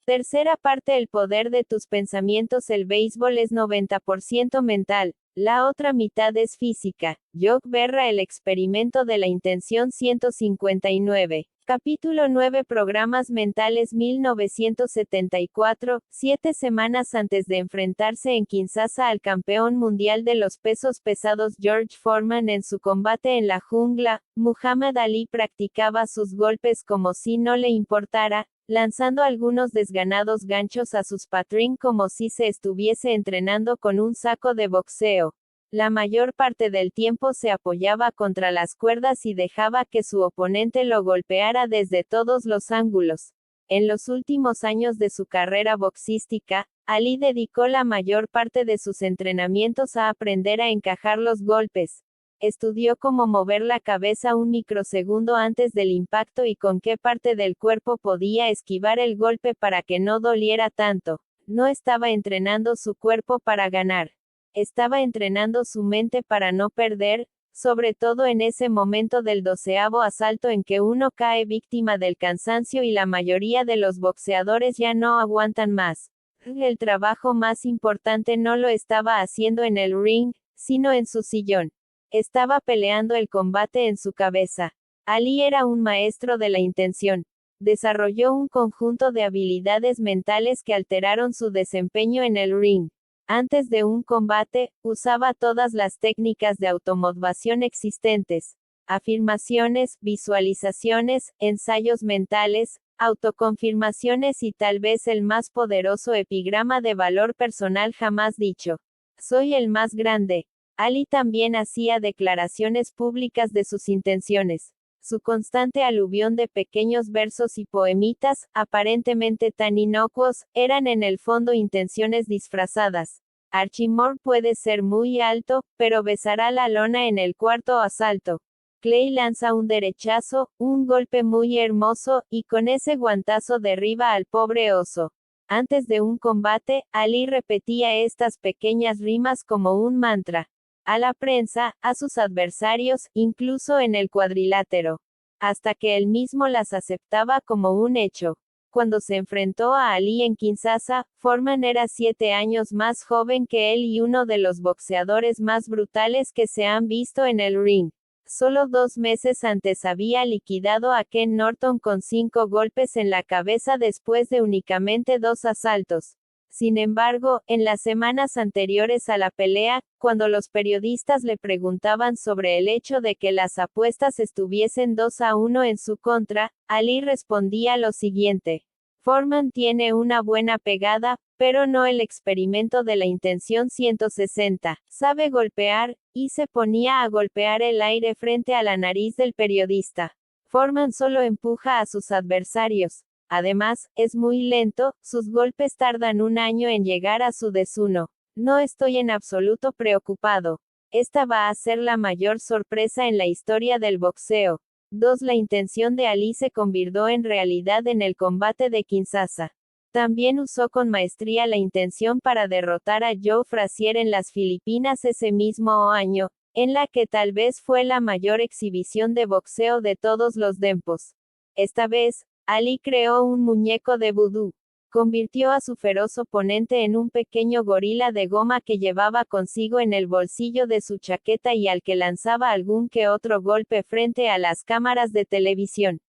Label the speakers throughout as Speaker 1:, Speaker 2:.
Speaker 1: Tercera parte. El poder de tus pensamientos. El béisbol es 90% mental, la otra mitad es física. Jock Berra. El experimento de la intención. 159. Capítulo 9. Programas mentales. 1974, 7 semanas antes de enfrentarse en Kinshasa al campeón mundial de los pesos pesados George Foreman en su combate en la jungla, Muhammad Ali practicaba sus golpes como si no le importara, lanzando algunos desganados ganchos a sus patrín como si se estuviese entrenando con un saco de boxeo. La mayor parte del tiempo se apoyaba contra las cuerdas y dejaba que su oponente lo golpeara desde todos los ángulos. En los últimos años de su carrera boxística, Ali dedicó la mayor parte de sus entrenamientos a aprender a encajar los golpes. Estudió cómo mover la cabeza un microsegundo antes del impacto y con qué parte del cuerpo podía esquivar el golpe para que no doliera tanto. No estaba entrenando su cuerpo para ganar. Estaba entrenando su mente para no perder, sobre todo en ese momento del 12º asalto en que uno cae víctima del cansancio y la mayoría de los boxeadores ya no aguantan más. El trabajo más importante no lo estaba haciendo en el ring, sino en su sillón. Estaba peleando el combate en su cabeza. Ali era un maestro de la intención. Desarrolló un conjunto de habilidades mentales que alteraron su desempeño en el ring. Antes de un combate, usaba todas las técnicas de automotivación existentes. Afirmaciones, visualizaciones, ensayos mentales, autoconfirmaciones y tal vez el más poderoso epigrama de valor personal jamás dicho. Soy el más grande. Ali también hacía declaraciones públicas de sus intenciones. Su constante aluvión de pequeños versos y poemitas, aparentemente tan inocuos, eran en el fondo intenciones disfrazadas. Archie Moore puede ser muy alto, pero besará la lona en el cuarto asalto. Clay lanza un derechazo, un golpe muy hermoso, y con ese guantazo derriba al pobre oso. Antes de un combate, Ali repetía estas pequeñas rimas como un mantra. A la prensa, a sus adversarios, incluso en el cuadrilátero. Hasta que él mismo las aceptaba como un hecho. Cuando se enfrentó a Ali en Kinshasa, Foreman era 7 años más joven que él y uno de los boxeadores más brutales que se han visto en el ring. Solo 2 meses antes había liquidado a Ken Norton con 5 golpes en la cabeza después de únicamente 2 asaltos. Sin embargo, en las semanas anteriores a la pelea, cuando los periodistas le preguntaban sobre el hecho de que las apuestas estuviesen 2-1 en su contra, Ali respondía lo siguiente: Foreman tiene una buena pegada, pero no el experimento de la intención 160. Sabe golpear, y se ponía a golpear el aire frente a la nariz del periodista. Foreman solo empuja a sus adversarios. Además, es muy lento, sus golpes tardan 1 año en llegar a su desuno. No estoy en absoluto preocupado. Esta va a ser la mayor sorpresa en la historia del boxeo. 2. La intención de Ali se convirtió en realidad en el combate de Kinshasa. También usó con maestría la intención para derrotar a Joe Frazier en las Filipinas ese mismo año, en la que tal vez fue la mayor exhibición de boxeo de todos los tiempos. Esta vez, Ali creó un muñeco de vudú. Convirtió a su feroz oponente en un pequeño gorila de goma que llevaba consigo en el bolsillo de su chaqueta y al que lanzaba algún que otro golpe frente a las cámaras de televisión.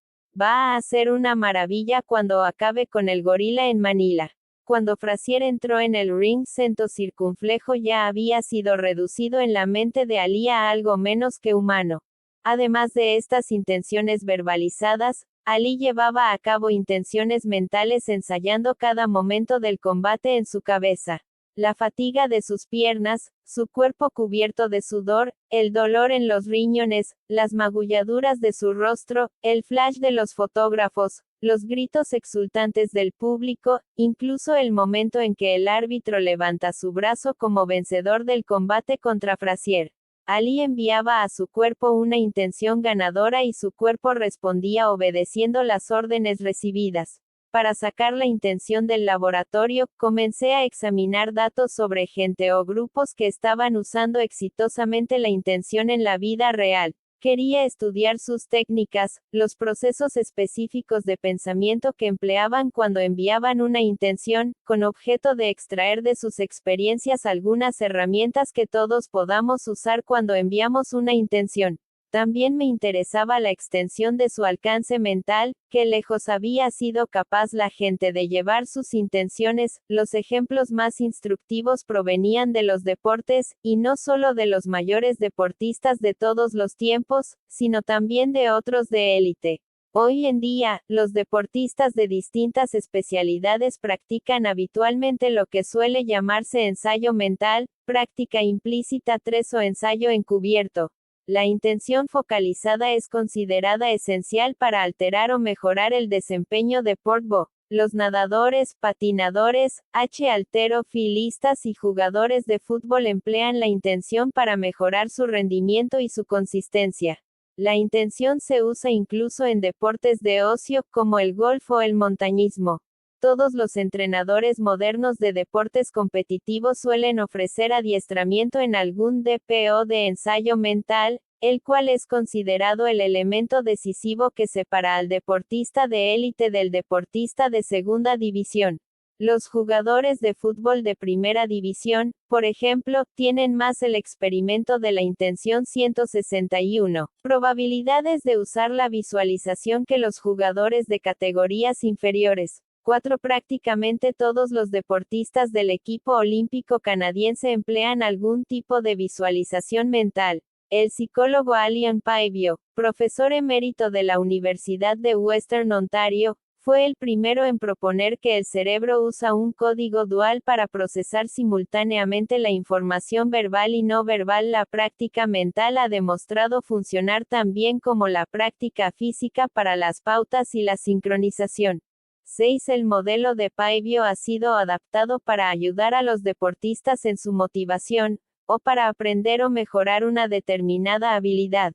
Speaker 1: Va a ser una maravilla cuando acabe con el gorila en Manila. Cuando Frazier entró en el ring, Cento Circunflejo ya había sido reducido en la mente de Ali a algo menos que humano. Además de estas intenciones verbalizadas, Ali llevaba a cabo intenciones mentales ensayando cada momento del combate en su cabeza. La fatiga de sus piernas, su cuerpo cubierto de sudor, el dolor en los riñones, las magulladuras de su rostro, el flash de los fotógrafos, los gritos exultantes del público, incluso el momento en que el árbitro levanta su brazo como vencedor del combate contra Frazier. Ali enviaba a su cuerpo una intención ganadora y su cuerpo respondía obedeciendo las órdenes recibidas. Para sacar la intención del laboratorio, comencé a examinar datos sobre gente o grupos que estaban usando exitosamente la intención en la vida real. Quería estudiar sus técnicas, los procesos específicos de pensamiento que empleaban cuando enviaban una intención, con objeto de extraer de sus experiencias algunas herramientas que todos podamos usar cuando enviamos una intención. También me interesaba la extensión de su alcance mental, qué lejos había sido capaz la gente de llevar sus intenciones. Los ejemplos más instructivos provenían de los deportes, y no solo de los mayores deportistas de todos los tiempos, sino también de otros de élite. Hoy en día, los deportistas de distintas especialidades practican habitualmente lo que suele llamarse ensayo mental, práctica implícita 3 o ensayo encubierto. La intención focalizada es considerada esencial para alterar o mejorar el desempeño deportivo. Los nadadores, patinadores, halterofilistas y jugadores de fútbol emplean la intención para mejorar su rendimiento y su consistencia. La intención se usa incluso en deportes de ocio, como el golf o el montañismo. Todos los entrenadores modernos de deportes competitivos suelen ofrecer adiestramiento en algún DPO de ensayo mental, el cual es considerado el elemento decisivo que separa al deportista de élite del deportista de segunda división. Los jugadores de fútbol de primera división, por ejemplo, tienen más el experimento de la intención 161 probabilidades de usar la visualización que los jugadores de categorías inferiores. 4. Prácticamente todos los deportistas del equipo olímpico canadiense emplean algún tipo de visualización mental. El psicólogo Allan Paivio, profesor emérito de la Universidad de Western Ontario, fue el primero en proponer que el cerebro usa un código dual para procesar simultáneamente la información verbal y no verbal. La práctica mental ha demostrado funcionar tan bien como la práctica física para las pautas y la sincronización. 6. El modelo de Paivio ha sido adaptado para ayudar a los deportistas en su motivación, o para aprender o mejorar una determinada habilidad.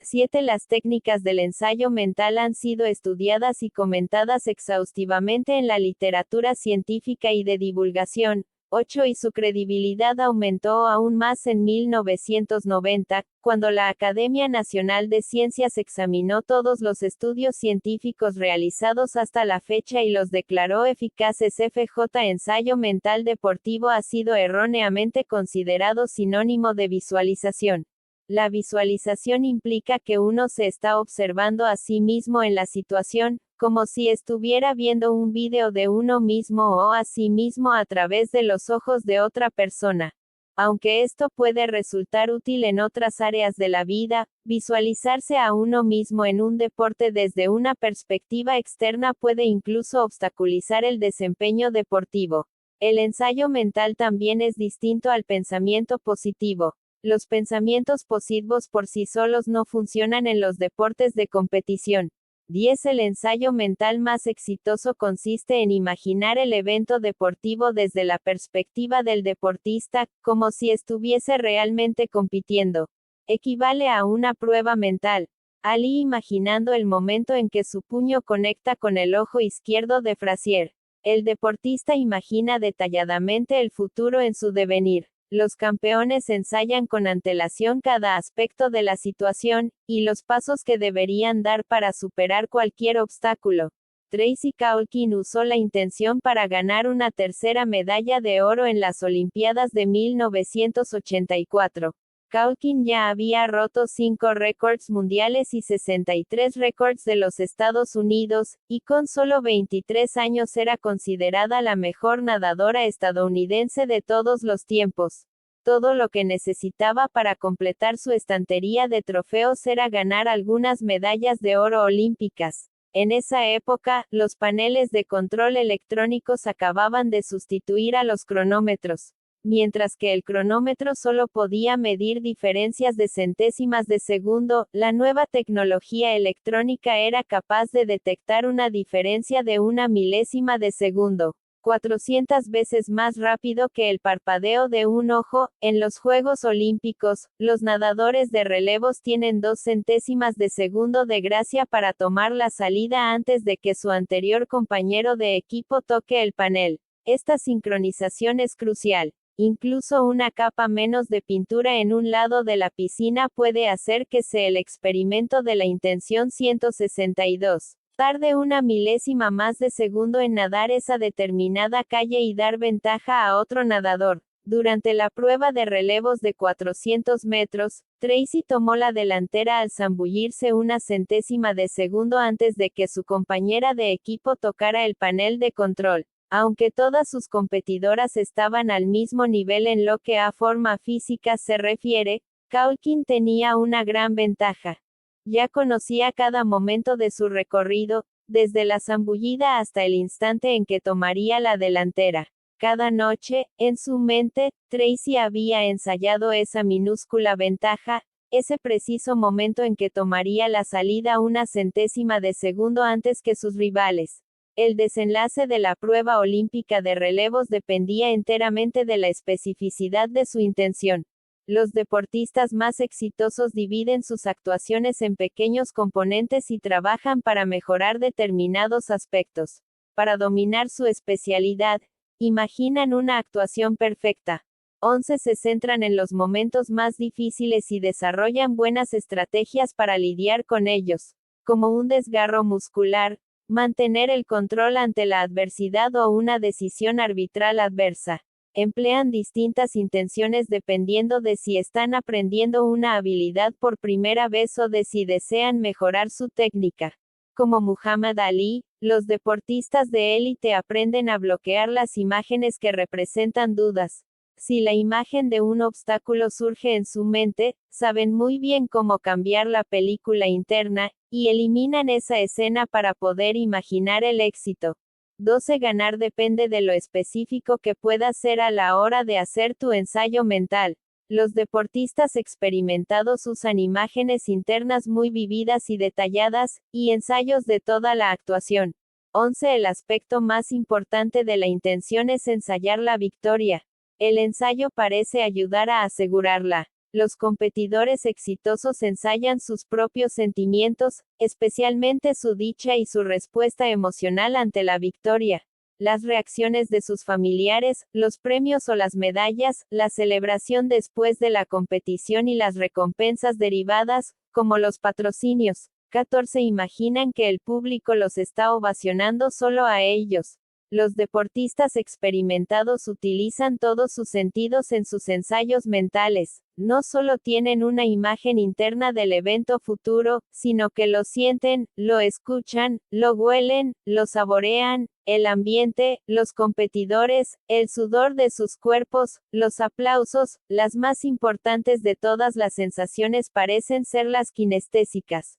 Speaker 1: 7. Las técnicas del ensayo mental han sido estudiadas y comentadas exhaustivamente en la literatura científica y de divulgación. 8. Y su credibilidad aumentó aún más en 1990, cuando la Academia Nacional de Ciencias examinó todos los estudios científicos realizados hasta la fecha y los declaró eficaces. FJ. Ensayo mental deportivo ha sido erróneamente considerado sinónimo de visualización. La visualización implica que uno se está observando a sí mismo en la situación, como si estuviera viendo un vídeo de uno mismo o a sí mismo a través de los ojos de otra persona. Aunque esto puede resultar útil en otras áreas de la vida, visualizarse a uno mismo en un deporte desde una perspectiva externa puede incluso obstaculizar el desempeño deportivo. El ensayo mental también es distinto al pensamiento positivo. Los pensamientos positivos por sí solos no funcionan en los deportes de competición. 10. El ensayo mental más exitoso consiste en imaginar el evento deportivo desde la perspectiva del deportista, como si estuviese realmente compitiendo. Equivale a una prueba mental. Ali imaginando el momento en que su puño conecta con el ojo izquierdo de Frazier. El deportista imagina detalladamente el futuro en su devenir. Los campeones ensayan con antelación cada aspecto de la situación, y los pasos que deberían dar para superar cualquier obstáculo. Tracy Kaulkin usó la intención para ganar una tercera medalla de oro en las Olimpiadas de 1984. Kaulkin ya había roto 5 récords mundiales y 63 récords de los Estados Unidos, y con solo 23 años era considerada la mejor nadadora estadounidense de todos los tiempos. Todo lo que necesitaba para completar su estantería de trofeos era ganar algunas medallas de oro olímpicas. En esa época, los paneles de control electrónicos acababan de sustituir a los cronómetros. Mientras que el cronómetro solo podía medir diferencias de centésimas de segundo, la nueva tecnología electrónica era capaz de detectar una diferencia de una milésima de segundo, 400 veces más rápido que el parpadeo de un ojo. En los Juegos Olímpicos, los nadadores de relevos tienen 2 centésimas de segundo de gracia para tomar la salida antes de que su anterior compañero de equipo toque el panel. Esta sincronización es crucial. Incluso una capa menos de pintura en un lado de la piscina puede hacer que sea el experimento de la intención 162. Tarde una milésima más de segundo en nadar esa determinada calle y dar ventaja a otro nadador. Durante la prueba de relevos de 400 metros, Tracy tomó la delantera al zambullirse una centésima de segundo antes de que su compañera de equipo tocara el panel de control. Aunque todas sus competidoras estaban al mismo nivel en lo que a forma física se refiere, Calkin tenía una gran ventaja. Ya conocía cada momento de su recorrido, desde la zambullida hasta el instante en que tomaría la delantera. Cada noche, en su mente, Tracy había ensayado esa minúscula ventaja, ese preciso momento en que tomaría la salida una centésima de segundo antes que sus rivales. El desenlace de la prueba olímpica de relevos dependía enteramente de la especificidad de su intención. Los deportistas más exitosos dividen sus actuaciones en pequeños componentes y trabajan para mejorar determinados aspectos. Para dominar su especialidad, imaginan una actuación perfecta. 11 se centran en los momentos más difíciles y desarrollan buenas estrategias para lidiar con ellos, como un desgarro muscular, mantener el control ante la adversidad o una decisión arbitral adversa. Emplean distintas intenciones dependiendo de si están aprendiendo una habilidad por primera vez o de si desean mejorar su técnica. Como Muhammad Ali, los deportistas de élite aprenden a bloquear las imágenes que representan dudas. Si la imagen de un obstáculo surge en su mente, saben muy bien cómo cambiar la película interna, y eliminan esa escena para poder imaginar el éxito. 12 Ganar depende de lo específico que puedas ser a la hora de hacer tu ensayo mental. Los deportistas experimentados usan imágenes internas muy vividas y detalladas, y ensayos de toda la actuación. 11 El aspecto más importante de la intención es ensayar la victoria. El ensayo parece ayudar a asegurarla. Los competidores exitosos ensayan sus propios sentimientos, especialmente su dicha y su respuesta emocional ante la victoria. Las reacciones de sus familiares, los premios o las medallas, la celebración después de la competición y las recompensas derivadas, como los patrocinios. 14 Imaginan que el público los está ovacionando solo a ellos. Los deportistas experimentados utilizan todos sus sentidos en sus ensayos mentales. No solo tienen una imagen interna del evento futuro, sino que lo sienten, lo escuchan, lo huelen, lo saborean, el ambiente, los competidores, el sudor de sus cuerpos, los aplausos. Las más importantes de todas las sensaciones parecen ser las kinestésicas.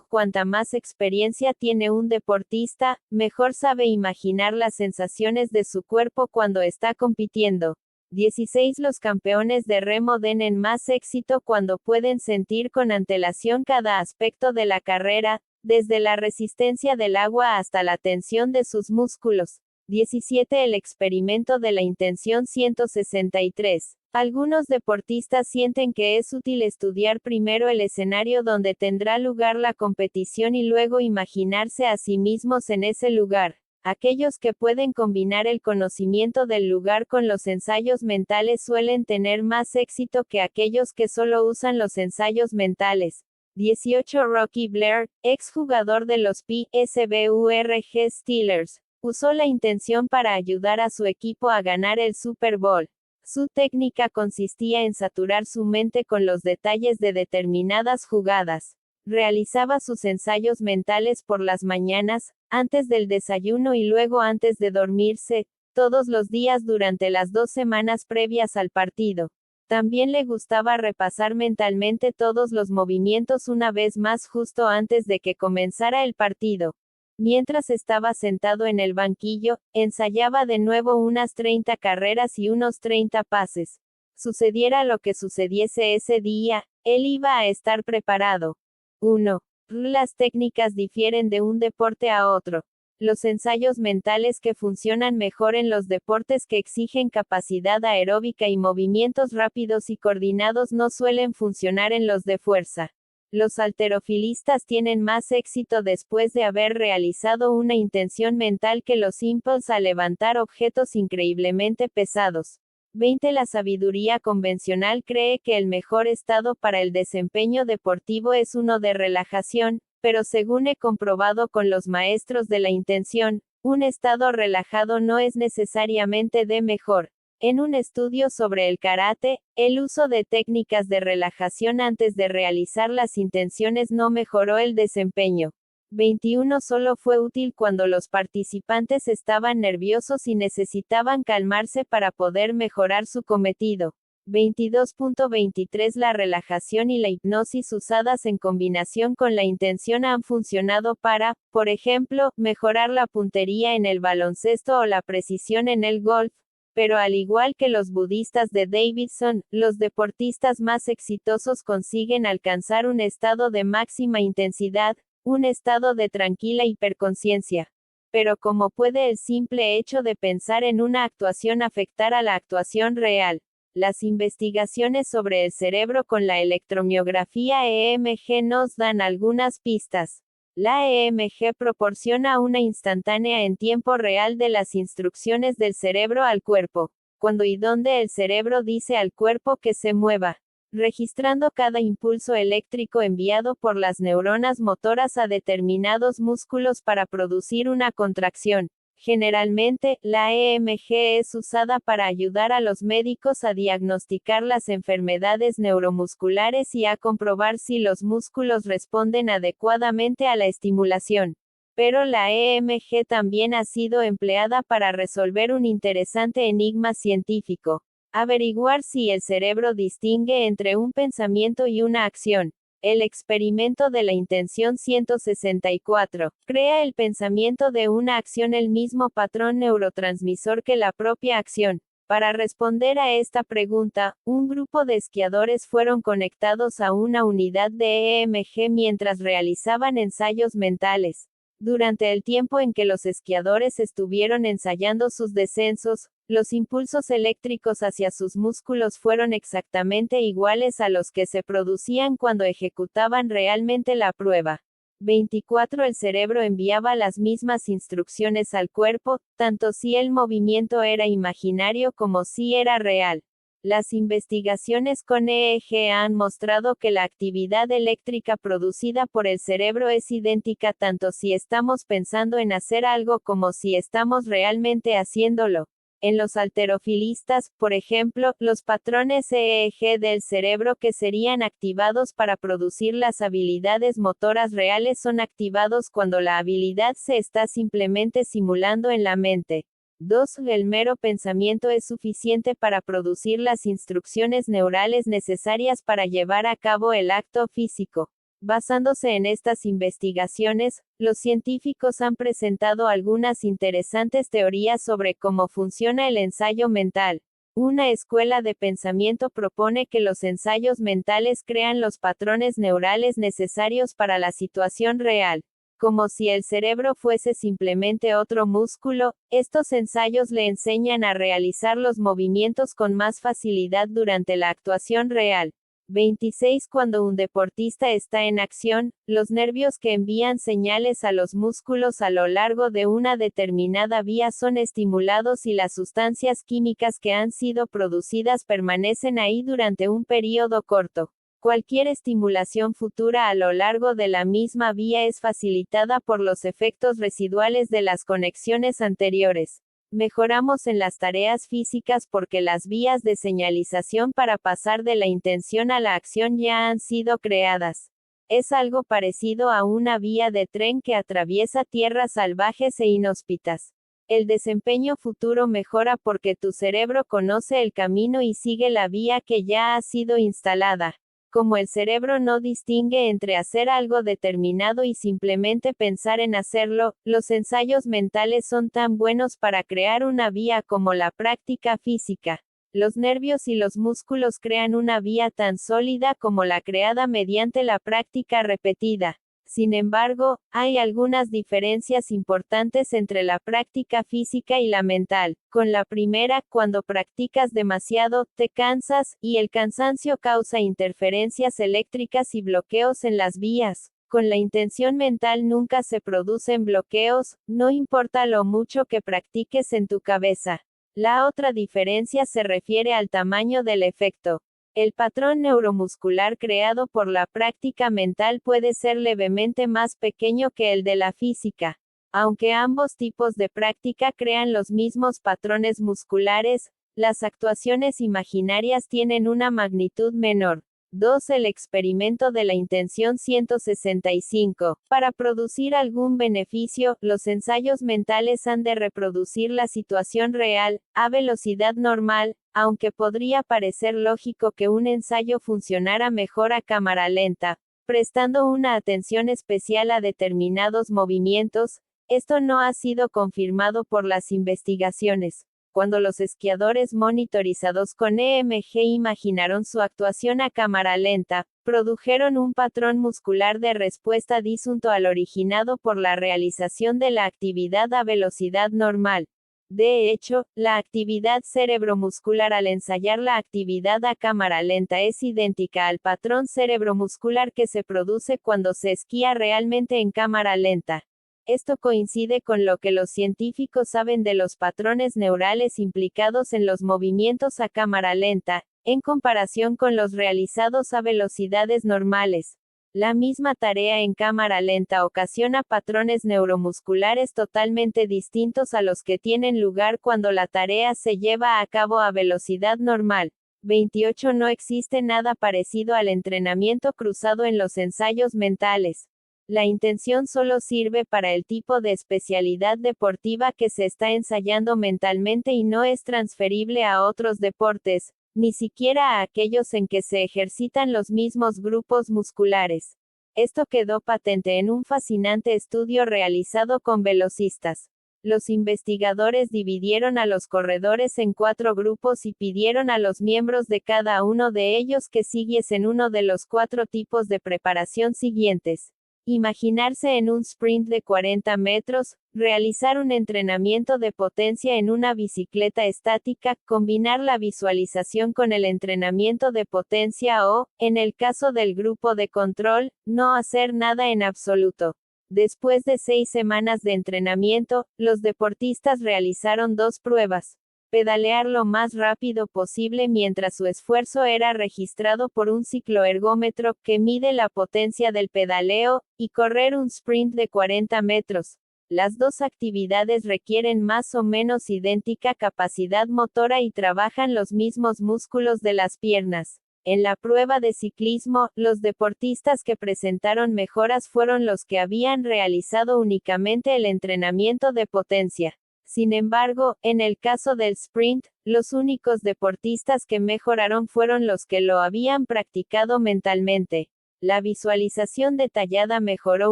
Speaker 1: Cuanta más experiencia tiene un deportista, mejor sabe imaginar las sensaciones de su cuerpo cuando está compitiendo. 16 Los campeones de remo tienen más éxito cuando pueden sentir con antelación cada aspecto de la carrera, desde la resistencia del agua hasta la tensión de sus músculos. 17 El experimento de la intención 163. Algunos deportistas sienten que es útil estudiar primero el escenario donde tendrá lugar la competición y luego imaginarse a sí mismos en ese lugar. Aquellos que pueden combinar el conocimiento del lugar con los ensayos mentales suelen tener más éxito que aquellos que solo usan los ensayos mentales. 18 Rocky Blair, exjugador de los Pittsburgh Steelers, usó la intención para ayudar a su equipo a ganar el Super Bowl. Su técnica consistía en saturar su mente con los detalles de determinadas jugadas. Realizaba sus ensayos mentales por las mañanas, antes del desayuno y luego antes de dormirse, todos los días durante las 2 semanas previas al partido. También le gustaba repasar mentalmente todos los movimientos una vez más justo antes de que comenzara el partido. Mientras estaba sentado en el banquillo, ensayaba de nuevo unas 30 carreras y unos 30 pases. Sucediera lo que sucediese ese día, él iba a estar preparado. 1. Las técnicas difieren de un deporte a otro. Los ensayos mentales que funcionan mejor en los deportes que exigen capacidad aeróbica y movimientos rápidos y coordinados no suelen funcionar en los de fuerza. Los halterofilistas tienen más éxito después de haber realizado una intención mental que los impulsa a levantar objetos increíblemente pesados. 20. La sabiduría convencional cree que el mejor estado para el desempeño deportivo es uno de relajación, pero según he comprobado con los maestros de la intención, un estado relajado no es necesariamente de mejor. En un estudio sobre el karate, el uso de técnicas de relajación antes de realizar las intenciones no mejoró el desempeño. 21. Solo fue útil cuando los participantes estaban nerviosos y necesitaban calmarse para poder mejorar su cometido. 22.23 La relajación y la hipnosis usadas en combinación con la intención han funcionado para, por ejemplo, mejorar la puntería en el baloncesto o la precisión en el golf. Pero al igual que los budistas de Davidson, los deportistas más exitosos consiguen alcanzar un estado de máxima intensidad, un estado de tranquila hiperconciencia. Pero ¿cómo puede el simple hecho de pensar en una actuación afectar a la actuación real? Las investigaciones sobre el cerebro con la electromiografía EMG nos dan algunas pistas. La EMG proporciona una instantánea en tiempo real de las instrucciones del cerebro al cuerpo, cuando y dónde el cerebro dice al cuerpo que se mueva, registrando cada impulso eléctrico enviado por las neuronas motoras a determinados músculos para producir una contracción. Generalmente, la EMG es usada para ayudar a los médicos a diagnosticar las enfermedades neuromusculares y a comprobar si los músculos responden adecuadamente a la estimulación. Pero la EMG también ha sido empleada para resolver un interesante enigma científico: averiguar si el cerebro distingue entre un pensamiento y una acción. El experimento de la intención 164. ¿Crea el pensamiento de una acción el mismo patrón neurotransmisor que la propia acción? Para responder a esta pregunta, un grupo de esquiadores fueron conectados a una unidad de EMG mientras realizaban ensayos mentales. Durante el tiempo en que los esquiadores estuvieron ensayando sus descensos, los impulsos eléctricos hacia sus músculos fueron exactamente iguales a los que se producían cuando ejecutaban realmente la prueba. 24. El cerebro enviaba las mismas instrucciones al cuerpo, tanto si el movimiento era imaginario como si era real. Las investigaciones con EEG han mostrado que la actividad eléctrica producida por el cerebro es idéntica tanto si estamos pensando en hacer algo como si estamos realmente haciéndolo. En los halterofilistas, por ejemplo, los patrones EEG del cerebro que serían activados para producir las habilidades motoras reales son activados cuando la habilidad se está simplemente simulando en la mente. 2. El mero pensamiento es suficiente para producir las instrucciones neurales necesarias para llevar a cabo el acto físico. Basándose en estas investigaciones, los científicos han presentado algunas interesantes teorías sobre cómo funciona el ensayo mental. Una escuela de pensamiento propone que los ensayos mentales crean los patrones neurales necesarios para la situación real. Como si el cerebro fuese simplemente otro músculo, estos ensayos le enseñan a realizar los movimientos con más facilidad durante la actuación real. 26. Cuando un deportista está en acción, los nervios que envían señales a los músculos a lo largo de una determinada vía son estimulados y las sustancias químicas que han sido producidas permanecen ahí durante un período corto. Cualquier estimulación futura a lo largo de la misma vía es facilitada por los efectos residuales de las conexiones anteriores. Mejoramos en las tareas físicas porque las vías de señalización para pasar de la intención a la acción ya han sido creadas. Es algo parecido a una vía de tren que atraviesa tierras salvajes e inhóspitas. El desempeño futuro mejora porque tu cerebro conoce el camino y sigue la vía que ya ha sido instalada. Como el cerebro no distingue entre hacer algo determinado y simplemente pensar en hacerlo, los ensayos mentales son tan buenos para crear una vía como la práctica física. Los nervios y los músculos crean una vía tan sólida como la creada mediante la práctica repetida. Sin embargo, hay algunas diferencias importantes entre la práctica física y la mental. Con la primera, cuando practicas demasiado, te cansas, y el cansancio causa interferencias eléctricas y bloqueos en las vías. Con la intención mental nunca se producen bloqueos, no importa lo mucho que practiques en tu cabeza. La otra diferencia se refiere al tamaño del efecto. El patrón neuromuscular creado por la práctica mental puede ser levemente más pequeño que el de la física. Aunque ambos tipos de práctica crean los mismos patrones musculares, las actuaciones imaginarias tienen una magnitud menor. 2. El experimento de la intención 165. Para producir algún beneficio, los ensayos mentales han de reproducir la situación real, a velocidad normal, aunque podría parecer lógico que un ensayo funcionara mejor a cámara lenta, prestando una atención especial a determinados movimientos. Esto no ha sido confirmado por las investigaciones. Cuando los esquiadores monitorizados con EMG imaginaron su actuación a cámara lenta, produjeron un patrón muscular de respuesta disjunto al originado por la realización de la actividad a velocidad normal. De hecho, la actividad cerebromuscular al ensayar la actividad a cámara lenta es idéntica al patrón cerebromuscular que se produce cuando se esquía realmente en cámara lenta. Esto coincide con lo que los científicos saben de los patrones neurales implicados en los movimientos a cámara lenta, en comparación con los realizados a velocidades normales. La misma tarea en cámara lenta ocasiona patrones neuromusculares totalmente distintos a los que tienen lugar cuando la tarea se lleva a cabo a velocidad normal. 28. No existe nada parecido al entrenamiento cruzado en los ensayos mentales. La intención solo sirve para el tipo de especialidad deportiva que se está ensayando mentalmente y no es transferible a otros deportes, ni siquiera a aquellos en que se ejercitan los mismos grupos musculares. Esto quedó patente en un fascinante estudio realizado con velocistas. Los investigadores dividieron a los corredores en 4 grupos y pidieron a los miembros de cada uno de ellos que siguiesen uno de los 4 tipos de preparación siguientes. Imaginarse en un sprint de 40 metros, realizar un entrenamiento de potencia en una bicicleta estática, combinar la visualización con el entrenamiento de potencia o, en el caso del grupo de control, no hacer nada en absoluto. Después de 6 semanas de entrenamiento, los deportistas realizaron 2 pruebas. Pedalear lo más rápido posible mientras su esfuerzo era registrado por un cicloergómetro que mide la potencia del pedaleo, y correr un sprint de 40 metros. Las 2 actividades requieren más o menos idéntica capacidad motora y trabajan los mismos músculos de las piernas. En la prueba de ciclismo, los deportistas que presentaron mejoras fueron los que habían realizado únicamente el entrenamiento de potencia. Sin embargo, en el caso del sprint, los únicos deportistas que mejoraron fueron los que lo habían practicado mentalmente. La visualización detallada mejoró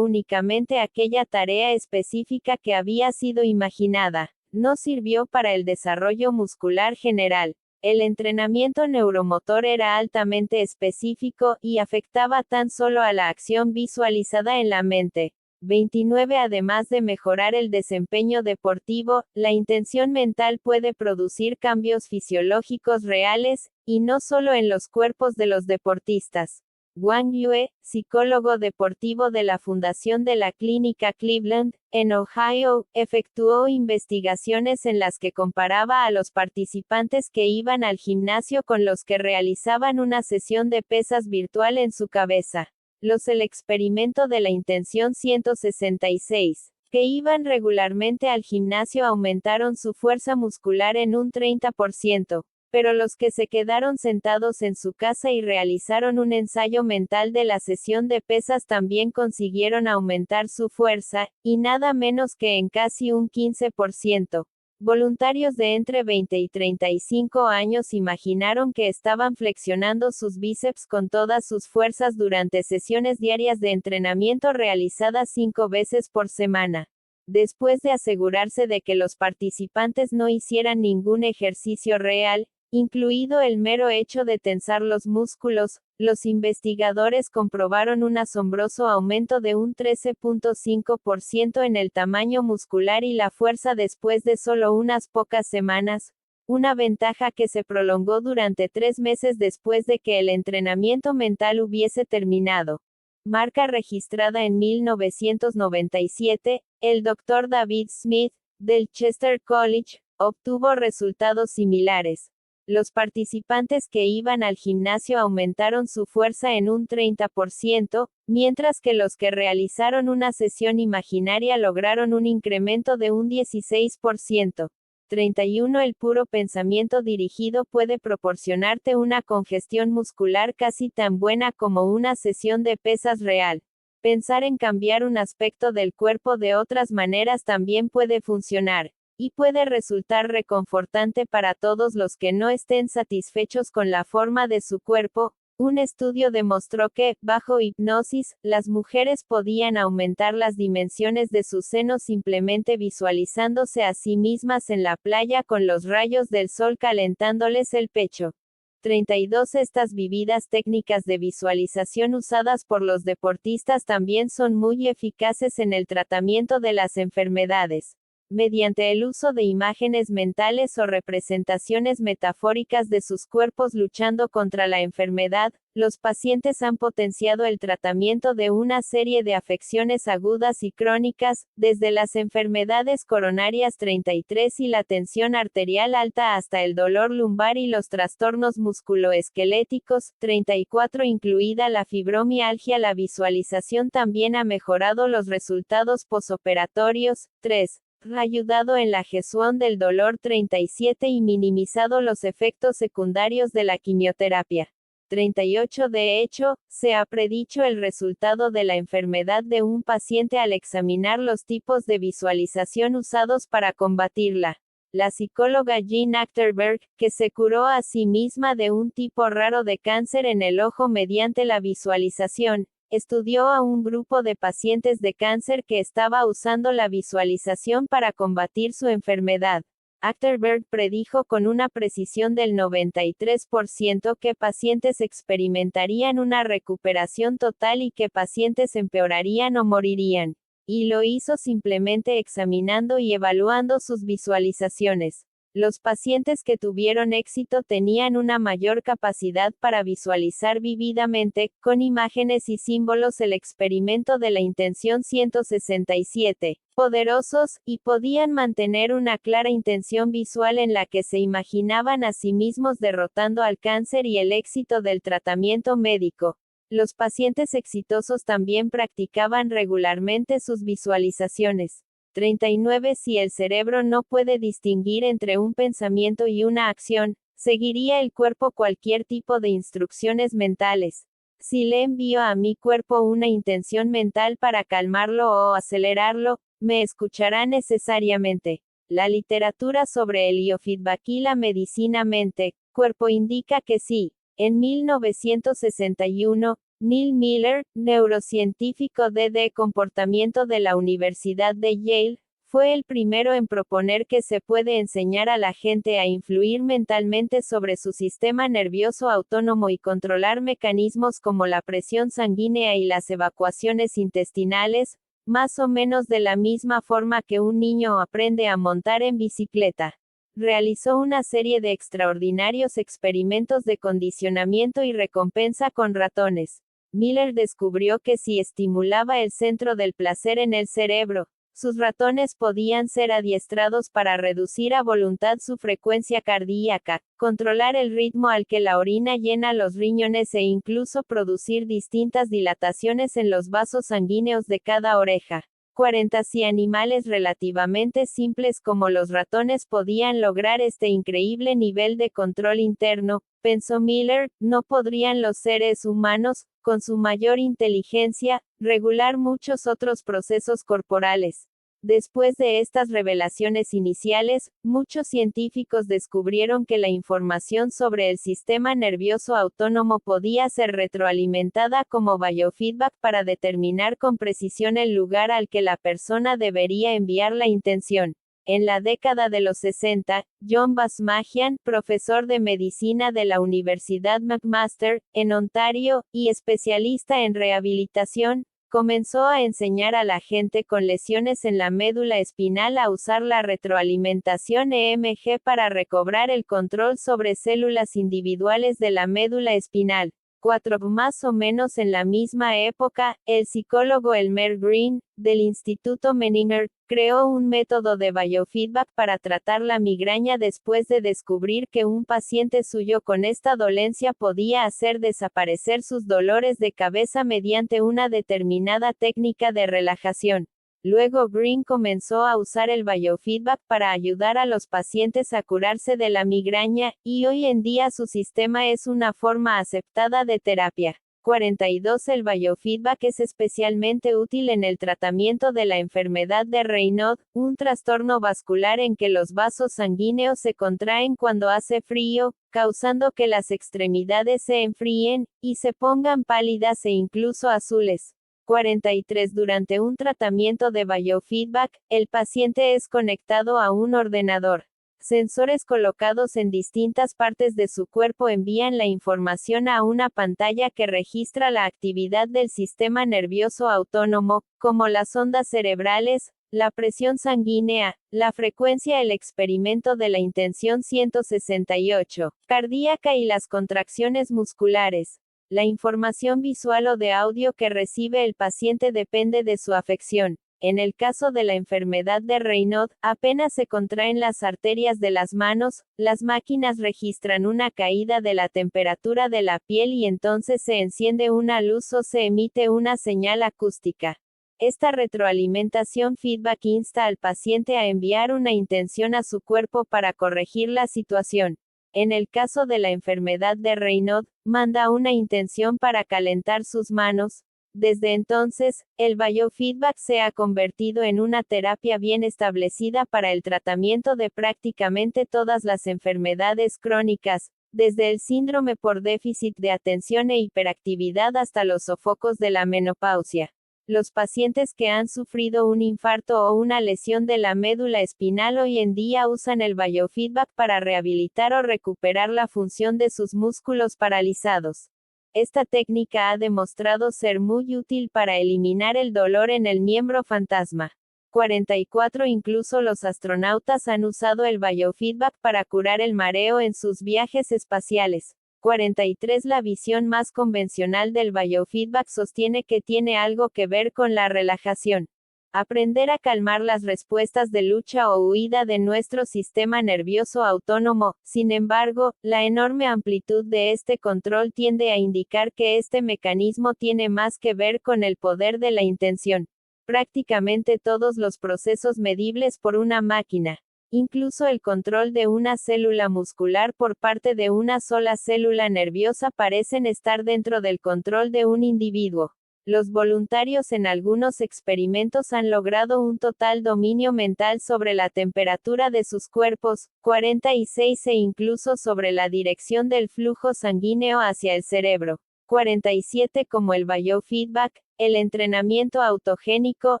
Speaker 1: únicamente aquella tarea específica que había sido imaginada. No sirvió para el desarrollo muscular general. El entrenamiento neuromotor era altamente específico y afectaba tan solo a la acción visualizada en la mente. 29. Además de mejorar el desempeño deportivo, la intención mental puede producir cambios fisiológicos reales, y no solo en los cuerpos de los deportistas. Wang Yue, psicólogo deportivo de la Fundación de la Clínica Cleveland, en Ohio, efectuó investigaciones en las que comparaba a los participantes que iban al gimnasio con los que realizaban una sesión de pesas virtual en su cabeza. El experimento de la intención 166, que iban regularmente al gimnasio aumentaron su fuerza muscular en un 30%, pero los que se quedaron sentados en su casa y realizaron un ensayo mental de la sesión de pesas también consiguieron aumentar su fuerza, y nada menos que en casi un 15%. Voluntarios de entre 20 y 35 años imaginaron que estaban flexionando sus bíceps con todas sus fuerzas durante sesiones diarias de entrenamiento realizadas 5 veces por semana. Después de asegurarse de que los participantes no hicieran ningún ejercicio real, incluido el mero hecho de tensar los músculos, los investigadores comprobaron un asombroso aumento de un 13.5% en el tamaño muscular y la fuerza después de solo unas pocas semanas, una ventaja que se prolongó durante 3 meses después de que el entrenamiento mental hubiese terminado. Marca registrada en 1997, el Dr. David Smith, del Chester College, obtuvo resultados similares. Los participantes que iban al gimnasio aumentaron su fuerza en un 30%, mientras que los que realizaron una sesión imaginaria lograron un incremento de un 16%. 31. El puro pensamiento dirigido puede proporcionarte una congestión muscular casi tan buena como una sesión de pesas real. Pensar en cambiar un aspecto del cuerpo de otras maneras también puede funcionar, y puede resultar reconfortante para todos los que no estén satisfechos con la forma de su cuerpo. Un estudio demostró que, bajo hipnosis, las mujeres podían aumentar las dimensiones de sus senos simplemente visualizándose a sí mismas en la playa con los rayos del sol calentándoles el pecho. 32. Estas vividas técnicas de visualización usadas por los deportistas también son muy eficaces en el tratamiento de las enfermedades. Mediante el uso de imágenes mentales o representaciones metafóricas de sus cuerpos luchando contra la enfermedad, los pacientes han potenciado el tratamiento de una serie de afecciones agudas y crónicas, desde las enfermedades coronarias 33 y la tensión arterial alta hasta el dolor lumbar y los trastornos musculoesqueléticos, 34 incluida la fibromialgia. La visualización también ha mejorado los resultados posoperatorios, 3. Ayudado en la gestión del dolor 37 y minimizado los efectos secundarios de la quimioterapia. 38. De hecho, se ha predicho el resultado de la enfermedad de un paciente al examinar los tipos de visualización usados para combatirla. La psicóloga Jean Achterberg, que se curó a sí misma de un tipo raro de cáncer en el ojo mediante la visualización, estudió a un grupo de pacientes de cáncer que estaba usando la visualización para combatir su enfermedad. Achterberg predijo con una precisión del 93% que pacientes experimentarían una recuperación total y que pacientes empeorarían o morirían. Y lo hizo simplemente examinando y evaluando sus visualizaciones. Los pacientes que tuvieron éxito tenían una mayor capacidad para visualizar vívidamente, con imágenes y símbolos el experimento de la intención 167, poderosos, y podían mantener una clara intención visual en la que se imaginaban a sí mismos derrotando al cáncer y el éxito del tratamiento médico. Los pacientes exitosos también practicaban regularmente sus visualizaciones. 39. Si el cerebro no puede distinguir entre un pensamiento y una acción, seguiría el cuerpo cualquier tipo de instrucciones mentales. Si le envío a mi cuerpo una intención mental para calmarlo o acelerarlo, me escuchará necesariamente. La literatura sobre el biofeedback y la medicina mente-cuerpo indica que sí. En 1961, Neil Miller, neurocientífico de comportamiento de la Universidad de Yale, fue el primero en proponer que se puede enseñar a la gente a influir mentalmente sobre su sistema nervioso autónomo y controlar mecanismos como la presión sanguínea y las evacuaciones intestinales, más o menos de la misma forma que un niño aprende a montar en bicicleta. Realizó una serie de extraordinarios experimentos de condicionamiento y recompensa con ratones. Miller descubrió que si estimulaba el centro del placer en el cerebro, sus ratones podían ser adiestrados para reducir a voluntad su frecuencia cardíaca, controlar el ritmo al que la orina llena los riñones e incluso producir distintas dilataciones en los vasos sanguíneos de cada oreja. 40. Si animales relativamente simples como los ratones podían lograr este increíble nivel de control interno, pensó Miller, ¿no podrían los seres humanos, con su mayor inteligencia, regular muchos otros procesos corporales? Después de estas revelaciones iniciales, muchos científicos descubrieron que la información sobre el sistema nervioso autónomo podía ser retroalimentada como biofeedback para determinar con precisión el lugar al que la persona debería enviar la intención. En la década de los 60, John Basmajian, profesor de medicina de la Universidad McMaster, en Ontario, y especialista en rehabilitación, comenzó a enseñar a la gente con lesiones en la médula espinal a usar la retroalimentación EMG para recobrar el control sobre células individuales de la médula espinal. 4. Más o menos en la misma época, el psicólogo Elmer Green, del Instituto Menninger, creó un método de biofeedback para tratar la migraña después de descubrir que un paciente suyo con esta dolencia podía hacer desaparecer sus dolores de cabeza mediante una determinada técnica de relajación. Luego Green comenzó a usar el biofeedback para ayudar a los pacientes a curarse de la migraña, y hoy en día su sistema es una forma aceptada de terapia. 42. El biofeedback es especialmente útil en el tratamiento de la enfermedad de Raynaud, un trastorno vascular en que los vasos sanguíneos se contraen cuando hace frío, causando que las extremidades se enfríen, y se pongan pálidas e incluso azules. 43. Durante un tratamiento de biofeedback, el paciente es conectado a un ordenador. Sensores colocados en distintas partes de su cuerpo envían la información a una pantalla que registra la actividad del sistema nervioso autónomo, como las ondas cerebrales, la presión sanguínea, la frecuencia, el experimento de la intención 168, cardíaca y las contracciones musculares. La información visual o de audio que recibe el paciente depende de su afección. En el caso de la enfermedad de Raynaud, apenas se contraen las arterias de las manos, las máquinas registran una caída de la temperatura de la piel y entonces se enciende una luz o se emite una señal acústica. Esta retroalimentación feedback insta al paciente a enviar una intención a su cuerpo para corregir la situación. En el caso de la enfermedad de Raynaud, manda una intención para calentar sus manos. Desde entonces, el biofeedback se ha convertido en una terapia bien establecida para el tratamiento de prácticamente todas las enfermedades crónicas, desde el síndrome por déficit de atención e hiperactividad hasta los sofocos de la menopausia. Los pacientes que han sufrido un infarto o una lesión de la médula espinal hoy en día usan el biofeedback para rehabilitar o recuperar la función de sus músculos paralizados. Esta técnica ha demostrado ser muy útil para eliminar el dolor en el miembro fantasma. 44. Incluso los astronautas han usado el biofeedback para curar el mareo en sus viajes espaciales. 43. La visión más convencional del biofeedback sostiene que tiene algo que ver con la relajación. Aprender a calmar las respuestas de lucha o huida de nuestro sistema nervioso autónomo. Sin embargo, la enorme amplitud de este control tiende a indicar que este mecanismo tiene más que ver con el poder de la intención. Prácticamente todos los procesos medibles por una máquina, incluso el control de una célula muscular por parte de una sola célula nerviosa, parecen estar dentro del control de un individuo. Los voluntarios en algunos experimentos han logrado un total dominio mental sobre la temperatura de sus cuerpos, 46, e incluso sobre la dirección del flujo sanguíneo hacia el cerebro. 47. Como el biofeedback, el entrenamiento autogénico,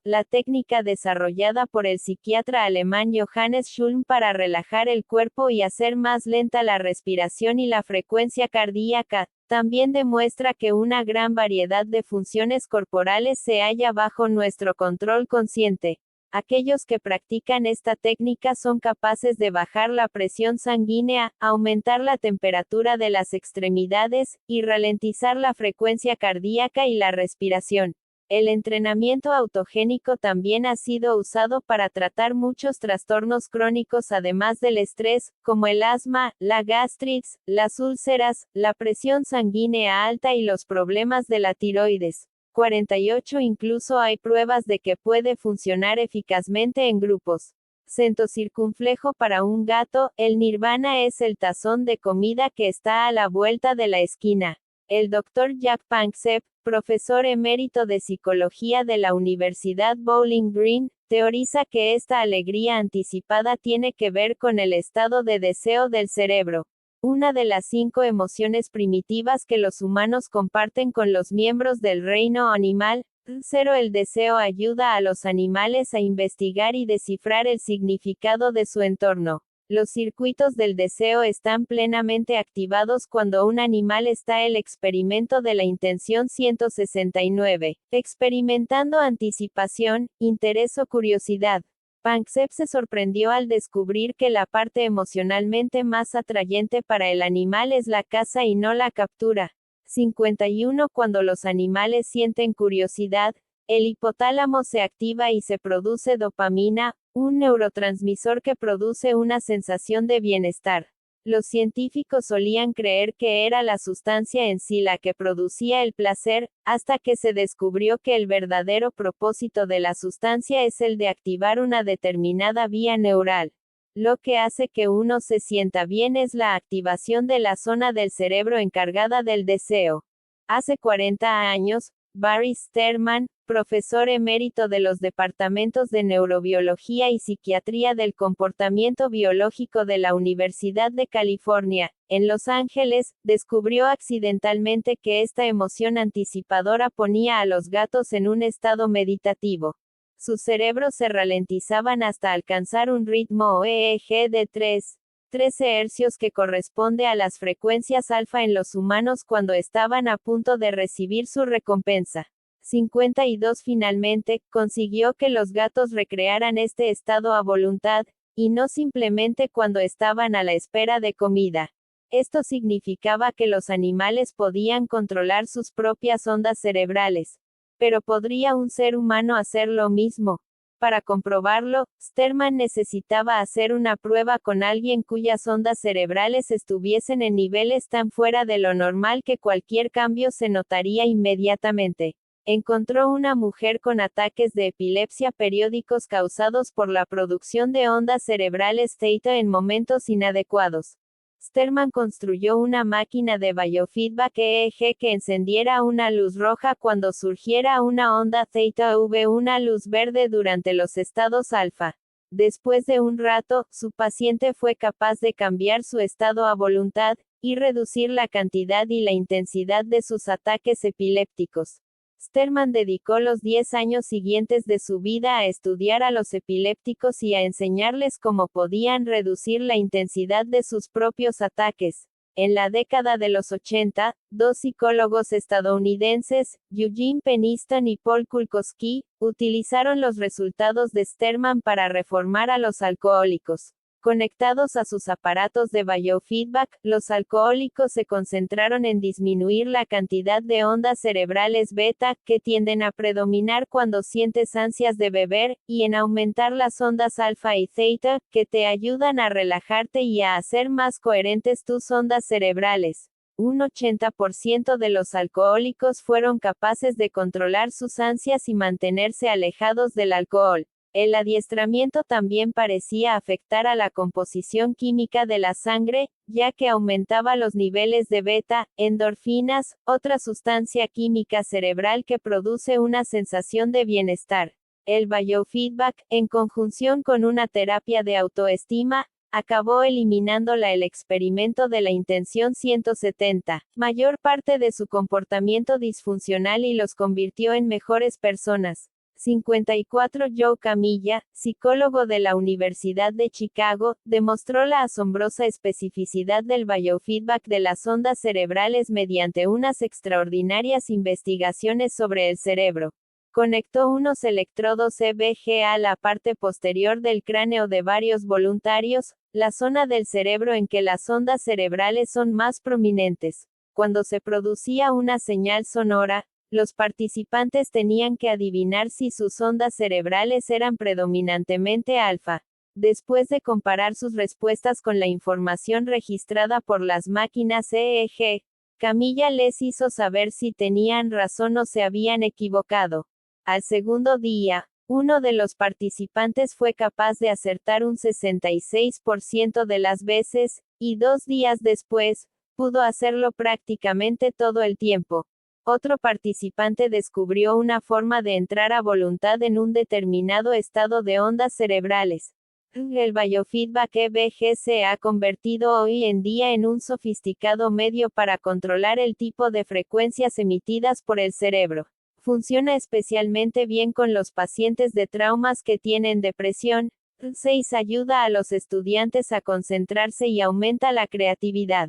Speaker 1: la técnica desarrollada por el psiquiatra alemán Johannes Schulm para relajar el cuerpo y hacer más lenta la respiración y la frecuencia cardíaca, también demuestra que una gran variedad de funciones corporales se halla bajo nuestro control consciente. Aquellos que practican esta técnica son capaces de bajar la presión sanguínea, aumentar la temperatura de las extremidades, y ralentizar la frecuencia cardíaca y la respiración. El entrenamiento autogénico también ha sido usado para tratar muchos trastornos crónicos además del estrés, como el asma, la gastritis, las úlceras, la presión sanguínea alta y los problemas de la tiroides. 48. Incluso hay pruebas de que puede funcionar eficazmente en grupos. Cento circunflejo para un gato, el nirvana es el tazón de comida que está a la vuelta de la esquina. El Dr. Jack Panksepp, profesor emérito de psicología de la Universidad Bowling Green, teoriza que esta alegría anticipada tiene que ver con el estado de deseo del cerebro. Una de las 5 emociones primitivas que los humanos comparten con los miembros del reino animal. 0. El deseo ayuda a los animales a investigar y descifrar el significado de su entorno. Los circuitos del deseo están plenamente activados cuando un animal está en el experimento de la intención 169, experimentando anticipación, interés o curiosidad. Panksepp se sorprendió al descubrir que la parte emocionalmente más atrayente para el animal es la caza y no la captura. 51 Cuando los animales sienten curiosidad, el hipotálamo se activa y se produce dopamina, un neurotransmisor que produce una sensación de bienestar. Los científicos solían creer que era la sustancia en sí la que producía el placer, hasta que se descubrió que el verdadero propósito de la sustancia es el de activar una determinada vía neural. Lo que hace que uno se sienta bien es la activación de la zona del cerebro encargada del deseo. Hace 40 años, Barry Sterman, profesor emérito de los departamentos de neurobiología y psiquiatría del comportamiento biológico de la Universidad de California, en Los Ángeles, descubrió accidentalmente que esta emoción anticipadora ponía a los gatos en un estado meditativo. Sus cerebros se ralentizaban hasta alcanzar un ritmo EEG de 13 hercios que corresponde a las frecuencias alfa en los humanos cuando estaban a punto de recibir su recompensa. 52 Finalmente, consiguió que los gatos recrearan este estado a voluntad, y no simplemente cuando estaban a la espera de comida. Esto significaba que los animales podían controlar sus propias ondas cerebrales. Pero ¿podría un ser humano hacer lo mismo? Para comprobarlo, Sterman necesitaba hacer una prueba con alguien cuyas ondas cerebrales estuviesen en niveles tan fuera de lo normal que cualquier cambio se notaría inmediatamente. Encontró una mujer con ataques de epilepsia periódicos causados por la producción de ondas cerebrales theta en momentos inadecuados. Sterman construyó una máquina de biofeedback EEG que encendiera una luz roja cuando surgiera una onda theta v una luz verde durante los estados alfa. Después de un rato, su paciente fue capaz de cambiar su estado a voluntad, y reducir la cantidad y la intensidad de sus ataques epilépticos. Sterman dedicó los 10 años siguientes de su vida a estudiar a los epilépticos y a enseñarles cómo podían reducir la intensidad de sus propios ataques. En la década de los 80, dos psicólogos estadounidenses, Eugene Peniston y Paul Kulkowski, utilizaron los resultados de Sterman para reformar a los alcohólicos. Conectados a sus aparatos de biofeedback, los alcohólicos se concentraron en disminuir la cantidad de ondas cerebrales beta, que tienden a predominar cuando sientes ansias de beber, y en aumentar las ondas alfa y theta, que te ayudan a relajarte y a hacer más coherentes tus ondas cerebrales. Un 80% de los alcohólicos fueron capaces de controlar sus ansias y mantenerse alejados del alcohol. El adiestramiento también parecía afectar a la composición química de la sangre, ya que aumentaba los niveles de beta, endorfinas, otra sustancia química cerebral que produce una sensación de bienestar. El biofeedback, en conjunción con una terapia de autoestima, acabó eliminando el experimento de la intención 170, mayor parte de su comportamiento disfuncional y los convirtió en mejores personas. 54 Joe Camilla, psicólogo de la Universidad de Chicago, demostró la asombrosa especificidad del biofeedback de las ondas cerebrales mediante unas extraordinarias investigaciones sobre el cerebro. Conectó unos electrodos EBG a la parte posterior del cráneo de varios voluntarios, la zona del cerebro en que las ondas cerebrales son más prominentes. Cuando se producía una señal sonora, los participantes tenían que adivinar si sus ondas cerebrales eran predominantemente alfa. Después de comparar sus respuestas con la información registrada por las máquinas EEG, Camilla les hizo saber si tenían razón o se habían equivocado. Al segundo día, uno de los participantes fue capaz de acertar un 66% de las veces, y 2 días después, pudo hacerlo prácticamente todo el tiempo. Otro participante descubrió una forma de entrar a voluntad en un determinado estado de ondas cerebrales. El biofeedback EBG se ha convertido hoy en día en un sofisticado medio para controlar el tipo de frecuencias emitidas por el cerebro. Funciona especialmente bien con los pacientes de traumas que tienen depresión. 6 Ayuda a los estudiantes a concentrarse y aumenta la creatividad.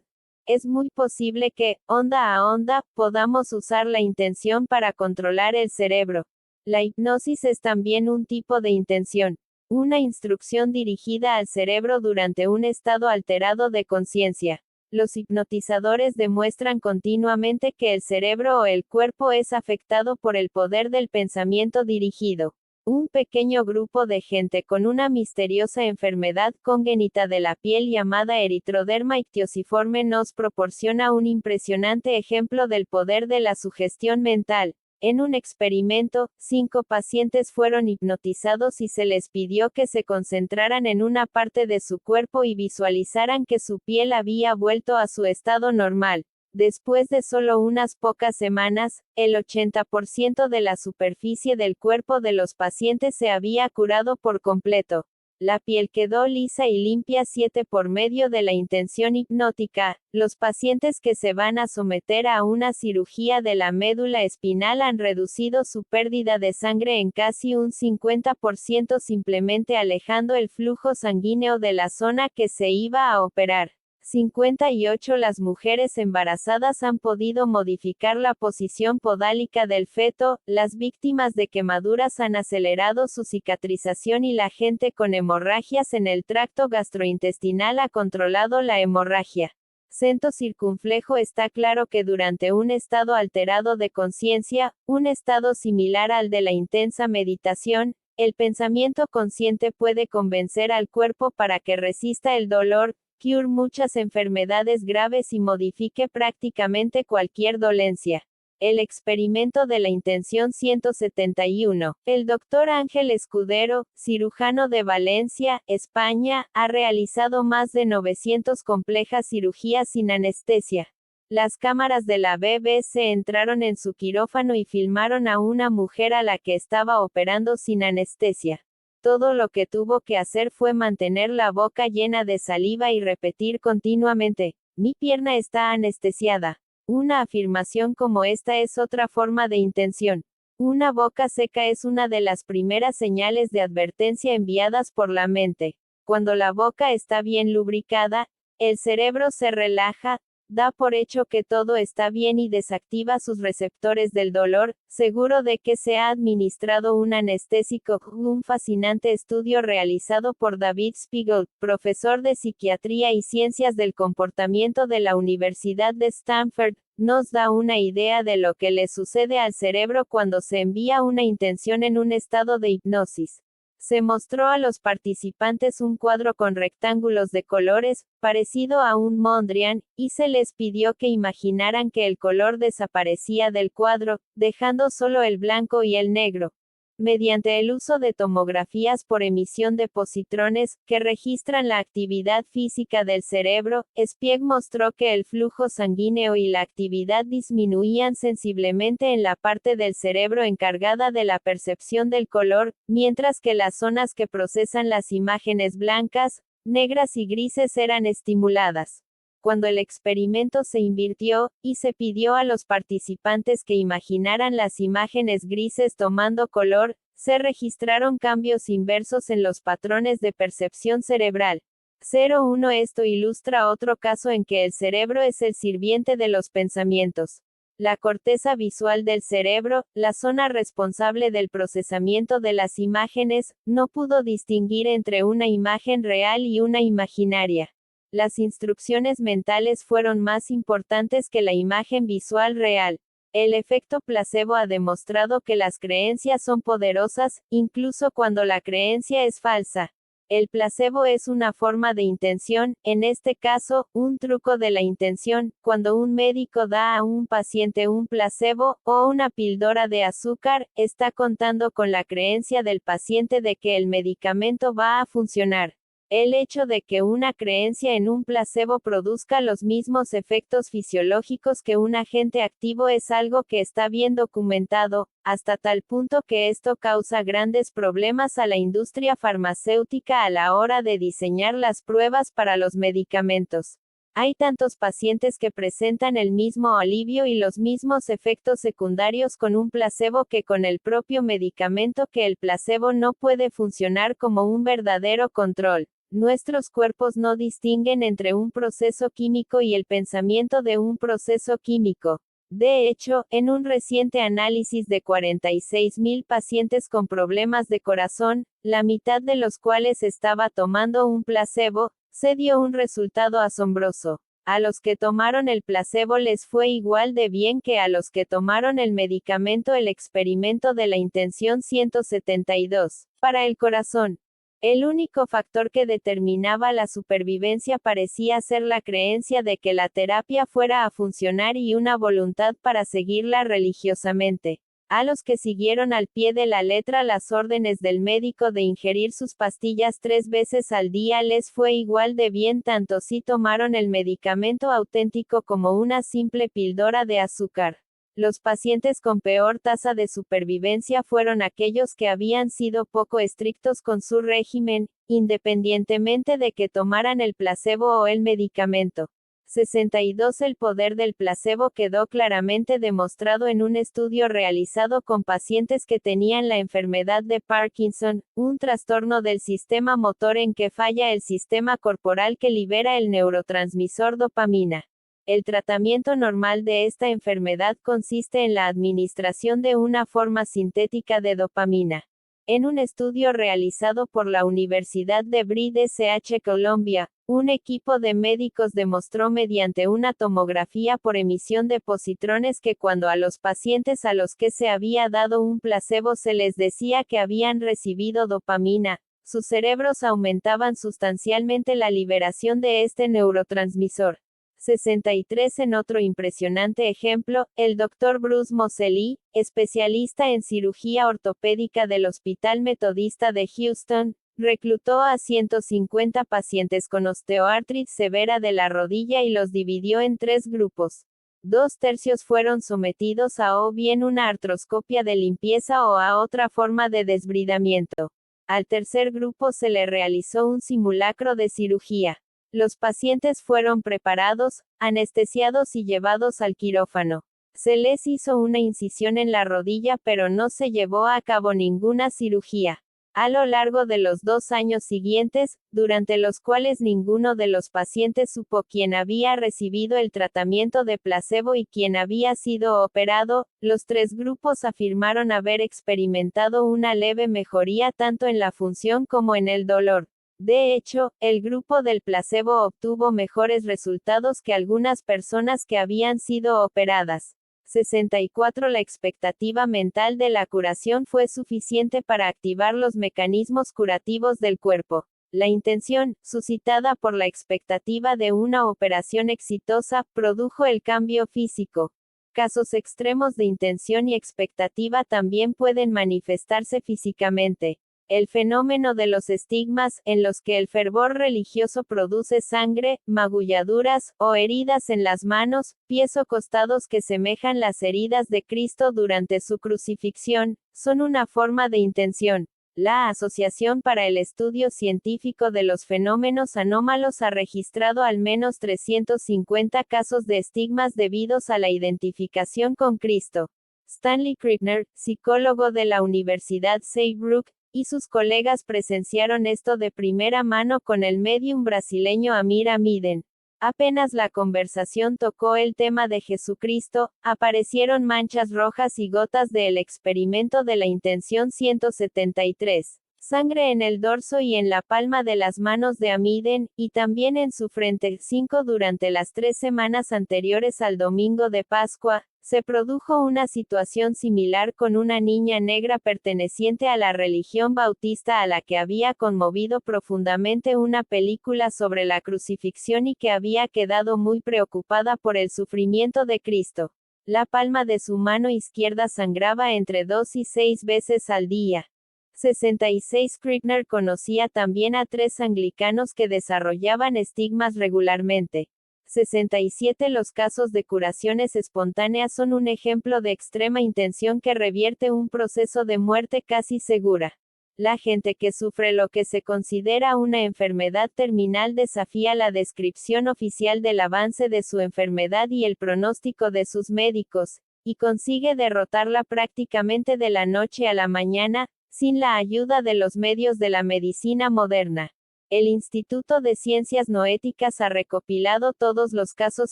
Speaker 1: Es muy posible que, onda a onda, podamos usar la intención para controlar el cerebro. La hipnosis es también un tipo de intención, una instrucción dirigida al cerebro durante un estado alterado de conciencia. Los hipnotizadores demuestran continuamente que el cerebro o el cuerpo es afectado por el poder del pensamiento dirigido. Un pequeño grupo de gente con una misteriosa enfermedad congénita de la piel llamada eritroderma ictiosiforme nos proporciona un impresionante ejemplo del poder de la sugestión mental. En un experimento, 5 pacientes fueron hipnotizados y se les pidió que se concentraran en una parte de su cuerpo y visualizaran que su piel había vuelto a su estado normal. Después de solo unas pocas semanas, el 80% de la superficie del cuerpo de los pacientes se había curado por completo. La piel quedó lisa y limpia 7 por medio de la intención hipnótica. Los pacientes que se van a someter a una cirugía de la médula espinal han reducido su pérdida de sangre en casi un 50% simplemente alejando el flujo sanguíneo de la zona que se iba a operar. 58 Las mujeres embarazadas han podido modificar la posición podálica del feto, las víctimas de quemaduras han acelerado su cicatrización y la gente con hemorragias en el tracto gastrointestinal ha controlado la hemorragia. Centro circunflejo está claro que durante un estado alterado de conciencia, un estado similar al de la intensa meditación, el pensamiento consciente puede convencer al cuerpo para que resista el dolor, cure muchas enfermedades graves y modifique prácticamente cualquier dolencia. El experimento de la intención 171. El Dr. Ángel Escudero, cirujano de Valencia, España, ha realizado más de 900 complejas cirugías sin anestesia. Las cámaras de la BBC entraron en su quirófano y filmaron a una mujer a la que estaba operando sin anestesia. Todo lo que tuvo que hacer fue mantener la boca llena de saliva y repetir continuamente, mi pierna está anestesiada. Una afirmación como esta es otra forma de intención. Una boca seca es una de las primeras señales de advertencia enviadas por la mente. Cuando la boca está bien lubricada, el cerebro se relaja, da por hecho que todo está bien y desactiva sus receptores del dolor, seguro de que se ha administrado un anestésico. Un fascinante estudio realizado por David Spiegel, profesor de Psiquiatría y Ciencias del Comportamiento de la Universidad de Stanford, nos da una idea de lo que le sucede al cerebro cuando se envía una intención en un estado de hipnosis. Se mostró a los participantes un cuadro con rectángulos de colores, parecido a un Mondrian, y se les pidió que imaginaran que el color desaparecía del cuadro, dejando solo el blanco y el negro. Mediante el uso de tomografías por emisión de positrones, que registran la actividad física del cerebro, Spiegel mostró que el flujo sanguíneo y la actividad disminuían sensiblemente en la parte del cerebro encargada de la percepción del color, mientras que las zonas que procesan las imágenes blancas, negras y grises eran estimuladas. Cuando el experimento se invirtió, y se pidió a los participantes que imaginaran las imágenes grises tomando color, se registraron cambios inversos en los patrones de percepción cerebral. 01 Esto ilustra otro caso en que el cerebro es el sirviente de los pensamientos. La corteza visual del cerebro, la zona responsable del procesamiento de las imágenes, no pudo distinguir entre una imagen real y una imaginaria. Las instrucciones mentales fueron más importantes que la imagen visual real. El efecto placebo ha demostrado que las creencias son poderosas, incluso cuando la creencia es falsa. El placebo es una forma de intención, en este caso, un truco de la intención. Cuando un médico da a un paciente un placebo, o una píldora de azúcar, está contando con la creencia del paciente de que el medicamento va a funcionar. El hecho de que una creencia en un placebo produzca los mismos efectos fisiológicos que un agente activo es algo que está bien documentado, hasta tal punto que esto causa grandes problemas a la industria farmacéutica a la hora de diseñar las pruebas para los medicamentos. Hay tantos pacientes que presentan el mismo alivio y los mismos efectos secundarios con un placebo que con el propio medicamento que el placebo no puede funcionar como un verdadero control. Nuestros cuerpos no distinguen entre un proceso químico y el pensamiento de un proceso químico. De hecho, en un reciente análisis de 46.000 pacientes con problemas de corazón, la mitad de los cuales estaba tomando un placebo, se dio un resultado asombroso. A los que tomaron el placebo les fue igual de bien que a los que tomaron el medicamento. El experimento de la intención 172. Para el corazón. El único factor que determinaba la supervivencia parecía ser la creencia de que la terapia fuera a funcionar y una voluntad para seguirla religiosamente. A los que siguieron al pie de la letra las órdenes del médico de ingerir sus pastillas 3 veces al día les fue igual de bien tanto si tomaron el medicamento auténtico como una simple píldora de azúcar. Los pacientes con peor tasa de supervivencia fueron aquellos que habían sido poco estrictos con su régimen, independientemente de que tomaran el placebo o el medicamento. 62. El poder del placebo quedó claramente demostrado en un estudio realizado con pacientes que tenían la enfermedad de Parkinson, un trastorno del sistema motor en que falla el sistema corporal que libera el neurotransmisor dopamina. El tratamiento normal de esta enfermedad consiste en la administración de una forma sintética de dopamina. En un estudio realizado por la Universidad de British Columbia, un equipo de médicos demostró mediante una tomografía por emisión de positrones que cuando a los pacientes a los que se había dado un placebo se les decía que habían recibido dopamina, sus cerebros aumentaban sustancialmente la liberación de este neurotransmisor. 63. En otro impresionante ejemplo, el Dr. Bruce Moseley, especialista en cirugía ortopédica del Hospital Metodista de Houston, reclutó a 150 pacientes con osteoartritis severa de la rodilla y los dividió en 3 grupos. 2/3 fueron sometidos a o bien una artroscopia de limpieza o a otra forma de desbridamiento. Al tercer grupo se le realizó un simulacro de cirugía. Los pacientes fueron preparados, anestesiados y llevados al quirófano. Se les hizo una incisión en la rodilla pero no se llevó a cabo ninguna cirugía. A lo largo de los 2 años siguientes, durante los cuales ninguno de los pacientes supo quién había recibido el tratamiento de placebo y quién había sido operado, los 3 grupos afirmaron haber experimentado una leve mejoría tanto en la función como en el dolor. De hecho, el grupo del placebo obtuvo mejores resultados que algunas personas que habían sido operadas. 64. La expectativa mental de la curación fue suficiente para activar los mecanismos curativos del cuerpo. La intención, suscitada por la expectativa de una operación exitosa, produjo el cambio físico. Casos extremos de intención y expectativa también pueden manifestarse físicamente. El fenómeno de los estigmas, en los que el fervor religioso produce sangre, magulladuras, o heridas en las manos, pies o costados que semejan las heridas de Cristo durante su crucifixión, son una forma de intención. La Asociación para el Estudio Científico de los Fenómenos Anómalos ha registrado al menos 350 casos de estigmas debidos a la identificación con Cristo. Stanley Krippner, psicólogo de la Universidad Saybrook, y sus colegas presenciaron esto de primera mano con el médium brasileño Amir Amiden. Apenas la conversación tocó el tema de Jesucristo, aparecieron manchas rojas y gotas del experimento de la intención 173. Sangre en el dorso y en la palma de las manos de Amiden, y también en su frente. 5. Durante las 3 semanas anteriores al domingo de Pascua, se produjo una situación similar con una niña negra perteneciente a la religión bautista a la que había conmovido profundamente una película sobre la crucifixión y que había quedado muy preocupada por el sufrimiento de Cristo. La palma de su mano izquierda sangraba entre 2 y 6 veces al día. 66. Krippner conocía también a 3 anglicanos que desarrollaban estigmas regularmente. 67. Los casos de curaciones espontáneas son un ejemplo de extrema intención que revierte un proceso de muerte casi segura. La gente que sufre lo que se considera una enfermedad terminal desafía la descripción oficial del avance de su enfermedad y el pronóstico de sus médicos, y consigue derrotarla prácticamente de la noche a la mañana, sin la ayuda de los medios de la medicina moderna. El Instituto de Ciencias Noéticas ha recopilado todos los casos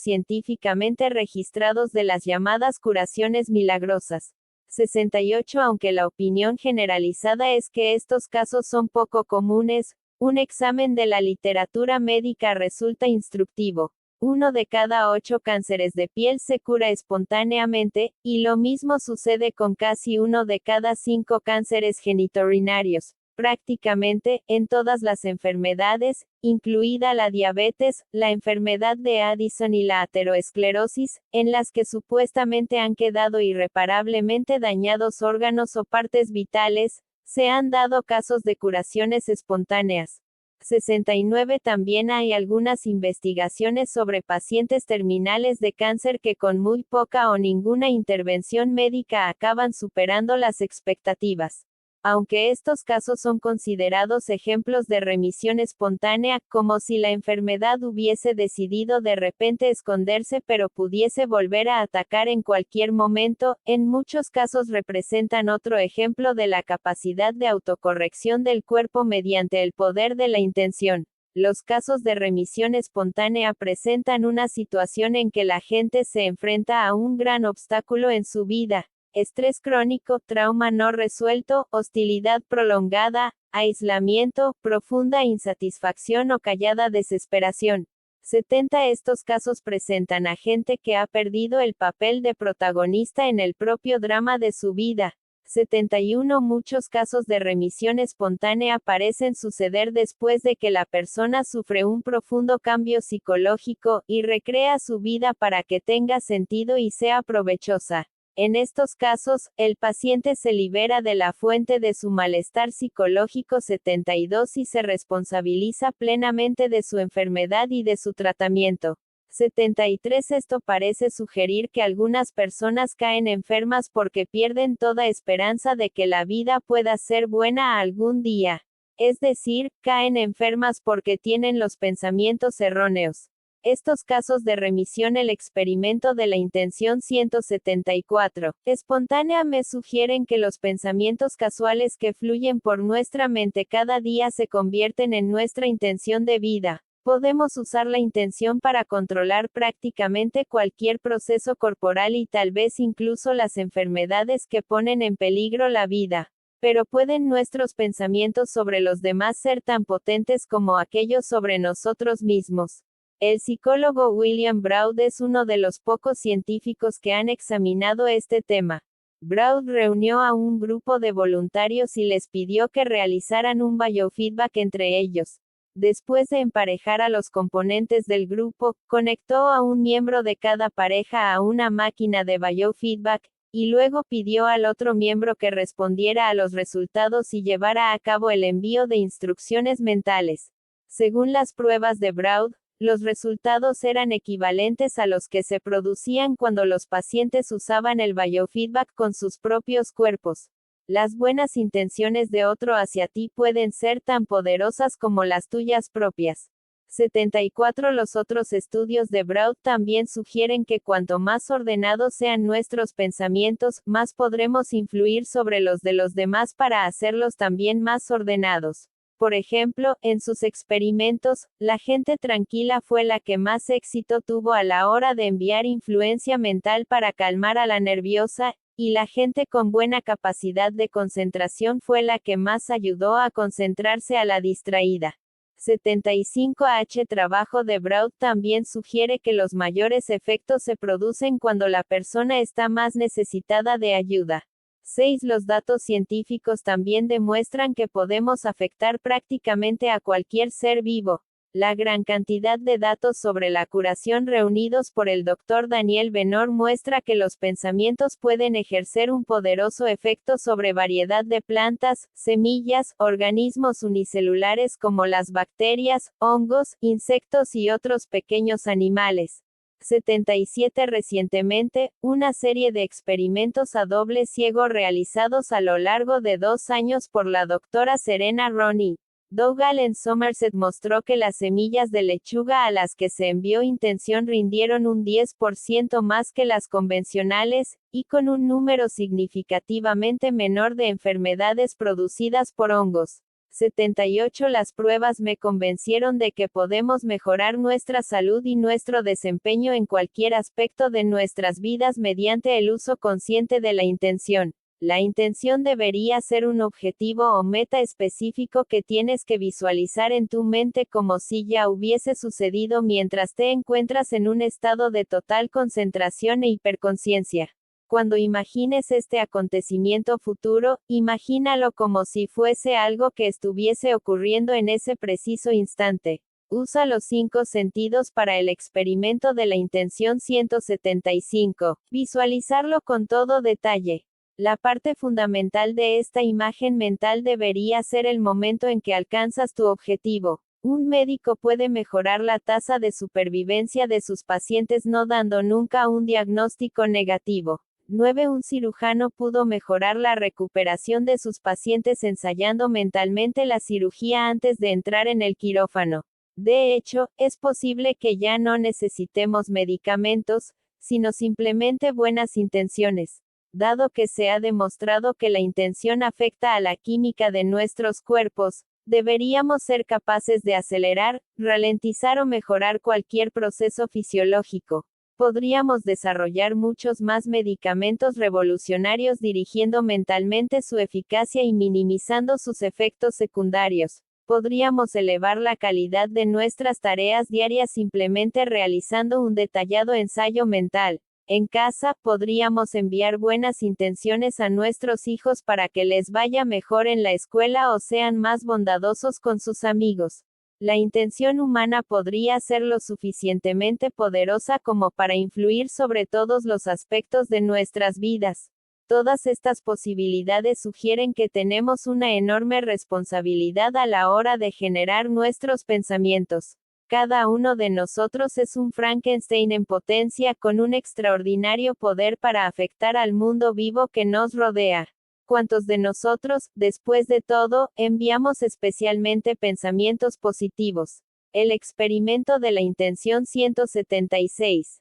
Speaker 1: científicamente registrados de las llamadas curaciones milagrosas. 68. Aunque la opinión generalizada es que estos casos son poco comunes, un examen de la literatura médica resulta instructivo. 1 de cada 8 cánceres de piel se cura espontáneamente, y lo mismo sucede con casi 1 de cada 5 cánceres genitourinarios. Prácticamente, en todas las enfermedades, incluida la diabetes, la enfermedad de Addison y la aterosclerosis, en las que supuestamente han quedado irreparablemente dañados órganos o partes vitales, se han dado casos de curaciones espontáneas. 69 También hay algunas investigaciones sobre pacientes terminales de cáncer que con muy poca o ninguna intervención médica acaban superando las expectativas. Aunque estos casos son considerados ejemplos de remisión espontánea, como si la enfermedad hubiese decidido de repente esconderse pero pudiese volver a atacar en cualquier momento, en muchos casos representan otro ejemplo de la capacidad de autocorrección del cuerpo mediante el poder de la intención. Los casos de remisión espontánea presentan una situación en que la gente se enfrenta a un gran obstáculo en su vida. Estrés crónico, trauma no resuelto, hostilidad prolongada, aislamiento, profunda insatisfacción o callada desesperación. 70 Estos casos presentan a gente que ha perdido el papel de protagonista en el propio drama de su vida. 71 Muchos casos de remisión espontánea parecen suceder después de que la persona sufre un profundo cambio psicológico, y recrea su vida para que tenga sentido y sea provechosa. En estos casos, el paciente se libera de la fuente de su malestar psicológico. 72 Y se responsabiliza plenamente de su enfermedad y de su tratamiento. 73 Esto parece sugerir que algunas personas caen enfermas porque pierden toda esperanza de que la vida pueda ser buena algún día. Es decir, caen enfermas porque tienen los pensamientos erróneos. Estos casos de remisión. El experimento de la intención 174. Espontánea me sugieren que los pensamientos casuales que fluyen por nuestra mente cada día se convierten en nuestra intención de vida. Podemos usar la intención para controlar prácticamente cualquier proceso corporal y tal vez incluso las enfermedades que ponen en peligro la vida. Pero ¿pueden nuestros pensamientos sobre los demás ser tan potentes como aquellos sobre nosotros mismos? El psicólogo William Braud es uno de los pocos científicos que han examinado este tema. Braud reunió a un grupo de voluntarios y les pidió que realizaran un biofeedback entre ellos. Después de emparejar a los componentes del grupo, conectó a un miembro de cada pareja a una máquina de biofeedback, y luego pidió al otro miembro que respondiera a los resultados y llevara a cabo el envío de instrucciones mentales. Según las pruebas de Braud, los resultados eran equivalentes a los que se producían cuando los pacientes usaban el biofeedback con sus propios cuerpos. Las buenas intenciones de otro hacia ti pueden ser tan poderosas como las tuyas propias. 74 Los otros estudios de Braud también sugieren que cuanto más ordenados sean nuestros pensamientos, más podremos influir sobre los de los demás para hacerlos también más ordenados. Por ejemplo, en sus experimentos, la gente tranquila fue la que más éxito tuvo a la hora de enviar influencia mental para calmar a la nerviosa, y la gente con buena capacidad de concentración fue la que más ayudó a concentrarse a la distraída. 75 Trabajo de Braud también sugiere que los mayores efectos se producen cuando la persona está más necesitada de ayuda. 6 Los datos científicos también demuestran que podemos afectar prácticamente a cualquier ser vivo. La gran cantidad de datos sobre la curación reunidos por el Dr. Daniel Benor muestra que los pensamientos pueden ejercer un poderoso efecto sobre variedad de plantas, semillas, organismos unicelulares como las bacterias, hongos, insectos y otros pequeños animales. 77 Recientemente, una serie de experimentos a doble ciego realizados a lo largo de 2 años por la doctora Serena Ronnie Dougal en Somerset mostró que las semillas de lechuga a las que se envió intención rindieron un 10% más que las convencionales, y con un número significativamente menor de enfermedades producidas por hongos. 78 Las pruebas me convencieron de que podemos mejorar nuestra salud y nuestro desempeño en cualquier aspecto de nuestras vidas mediante el uso consciente de la intención. La intención debería ser un objetivo o meta específico que tienes que visualizar en tu mente como si ya hubiese sucedido mientras te encuentras en un estado de total concentración e hiperconciencia. Cuando imagines este acontecimiento futuro, imagínalo como si fuese algo que estuviese ocurriendo en ese preciso instante. Usa los 5 sentidos para el experimento de la intención 175. Visualizarlo con todo detalle. La parte fundamental de esta imagen mental debería ser el momento en que alcanzas tu objetivo. Un médico puede mejorar la tasa de supervivencia de sus pacientes no dando nunca un diagnóstico negativo. 9. Un cirujano pudo mejorar la recuperación de sus pacientes ensayando mentalmente la cirugía antes de entrar en el quirófano. De hecho, es posible que ya no necesitemos medicamentos, sino simplemente buenas intenciones. Dado que se ha demostrado que la intención afecta a la química de nuestros cuerpos, deberíamos ser capaces de acelerar, ralentizar o mejorar cualquier proceso fisiológico. Podríamos desarrollar muchos más medicamentos revolucionarios dirigiendo mentalmente su eficacia y minimizando sus efectos secundarios. Podríamos elevar la calidad de nuestras tareas diarias simplemente realizando un detallado ensayo mental. En casa, podríamos enviar buenas intenciones a nuestros hijos para que les vaya mejor en la escuela o sean más bondadosos con sus amigos. La intención humana podría ser lo suficientemente poderosa como para influir sobre todos los aspectos de nuestras vidas. Todas estas posibilidades sugieren que tenemos una enorme responsabilidad a la hora de generar nuestros pensamientos. Cada uno de nosotros es un Frankenstein en potencia con un extraordinario poder para afectar al mundo vivo que nos rodea. ¿Cuántos de nosotros, después de todo, enviamos especialmente pensamientos positivos? El experimento de la intención 176.